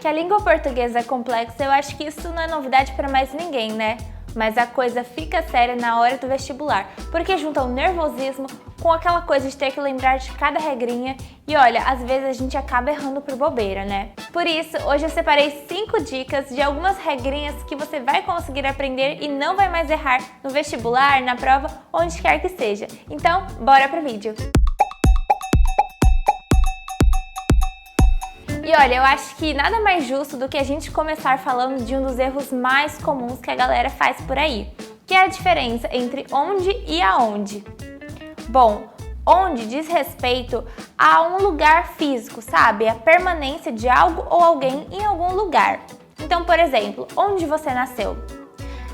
Que a língua portuguesa é complexa, eu acho que isso não é novidade para mais ninguém, né? Mas a coisa fica séria na hora do vestibular, porque junta o nervosismo com aquela coisa de ter que lembrar de cada regrinha e olha, às vezes a gente acaba errando por bobeira, né? Por isso, hoje eu separei 5 dicas de algumas regrinhas que você vai conseguir aprender e não vai mais errar no vestibular, na prova, onde quer que seja. Então, bora pro vídeo! E olha, eu acho que nada mais justo do que a gente começar falando de um dos erros mais comuns que a galera faz por aí, que é a diferença entre onde e aonde. Bom, onde diz respeito a um lugar físico, sabe? A permanência de algo ou alguém em algum lugar. Então, por exemplo, onde você nasceu?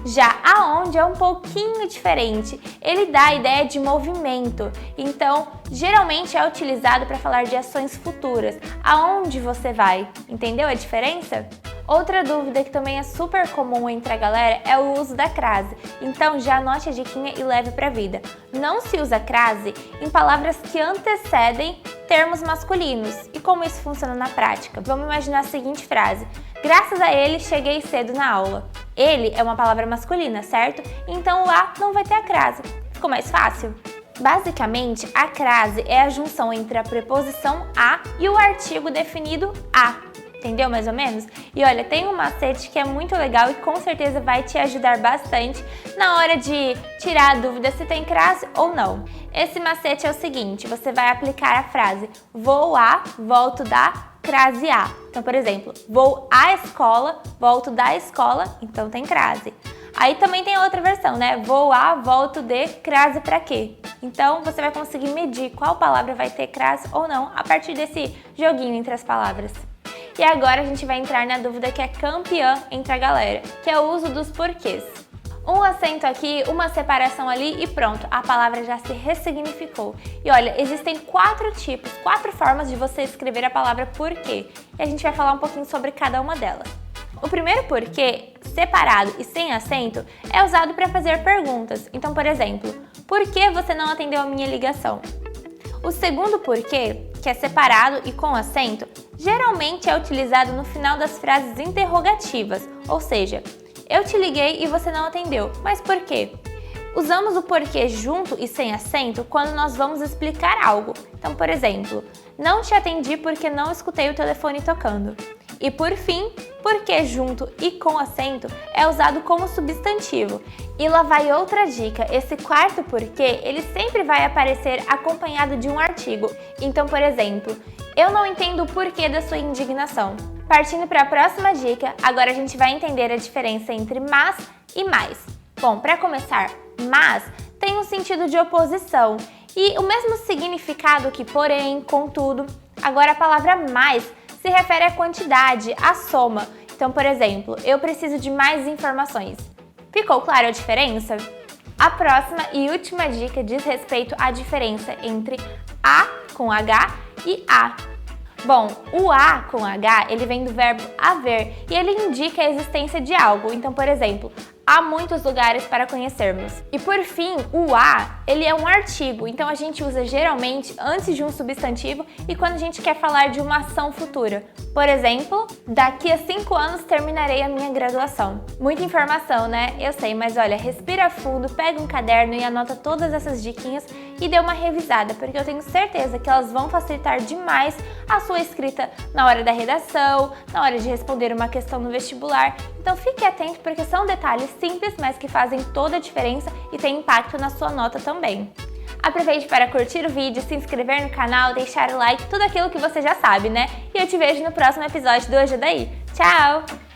Já aonde é um pouquinho diferente, ele dá a ideia de movimento, então geralmente é utilizado para falar de ações futuras, aonde você vai, entendeu a diferença? Outra dúvida que também é super comum entre a galera é o uso da crase, então já anote a diquinha e leve para a vida. Não se usa crase em palavras que antecedem termos masculinos. E como isso funciona na prática? Vamos imaginar a seguinte frase: graças a ele cheguei cedo na aula. Ele é uma palavra masculina, certo? Então o a não vai ter a crase. Ficou mais fácil? Basicamente, a crase é a junção entre a preposição a e o artigo definido a. Entendeu mais ou menos? E olha, tem um macete que é muito legal e com certeza vai te ajudar bastante na hora de tirar a dúvida se tem crase ou não. Esse macete é o seguinte: você vai aplicar a frase vou a, volto da, crase a. Então, por exemplo, vou à escola, volto da escola, então tem crase. Aí também tem a outra versão, né? Vou a, volto de, crase pra quê? Então, você vai conseguir medir qual palavra vai ter crase ou não a partir desse joguinho entre as palavras. E agora a gente vai entrar na dúvida que é campeã entre a galera, que é o uso dos porquês. Um acento aqui, uma separação ali e pronto, a palavra já se ressignificou. E olha, existem 4 tipos, 4 formas de você escrever a palavra porquê. E a gente vai falar um pouquinho sobre cada uma delas. O primeiro porquê, separado e sem acento, é usado para fazer perguntas. Então, por exemplo, por que você não atendeu a minha ligação? O segundo porquê, que é separado e com acento, geralmente é utilizado no final das frases interrogativas, ou seja, eu te liguei e você não atendeu, mas por quê? Usamos o porquê junto e sem acento quando nós vamos explicar algo. Então, por exemplo, não te atendi porque não escutei o telefone tocando. E por fim, porquê junto e com acento é usado como substantivo. E lá vai outra dica: esse quarto porquê, ele sempre vai aparecer acompanhado de um artigo. Então, por exemplo, eu não entendo o porquê da sua indignação. Partindo para a próxima dica, agora a gente vai entender a diferença entre mas e mais. Bom, para começar, mas tem um sentido de oposição e o mesmo significado que porém, contudo. Agora a palavra mais se refere à quantidade, à soma. Então, por exemplo, eu preciso de mais informações. Ficou clara a diferença? A próxima e última dica diz respeito à diferença entre a com H e a. Bom, o a com H, ele vem do verbo haver e ele indica a existência de algo. Então, por exemplo, há muitos lugares para conhecermos. E por fim, o a, ele é um artigo, então a gente usa geralmente antes de um substantivo e quando a gente quer falar de uma ação futura. Por exemplo, daqui a 5 anos terminarei a minha graduação. Muita informação, né? Eu sei, mas olha, respira fundo, pega um caderno e anota todas essas diquinhas e dê uma revisada, porque eu tenho certeza que elas vão facilitar demais a sua escrita na hora da redação, na hora de responder uma questão no vestibular. Então fique atento porque são detalhes simples, mas que fazem toda a diferença e têm impacto na sua nota também. Aproveite para curtir o vídeo, se inscrever no canal, deixar o like, tudo aquilo que você já sabe, né? E eu te vejo no próximo episódio do Hoje Daí. Tchau!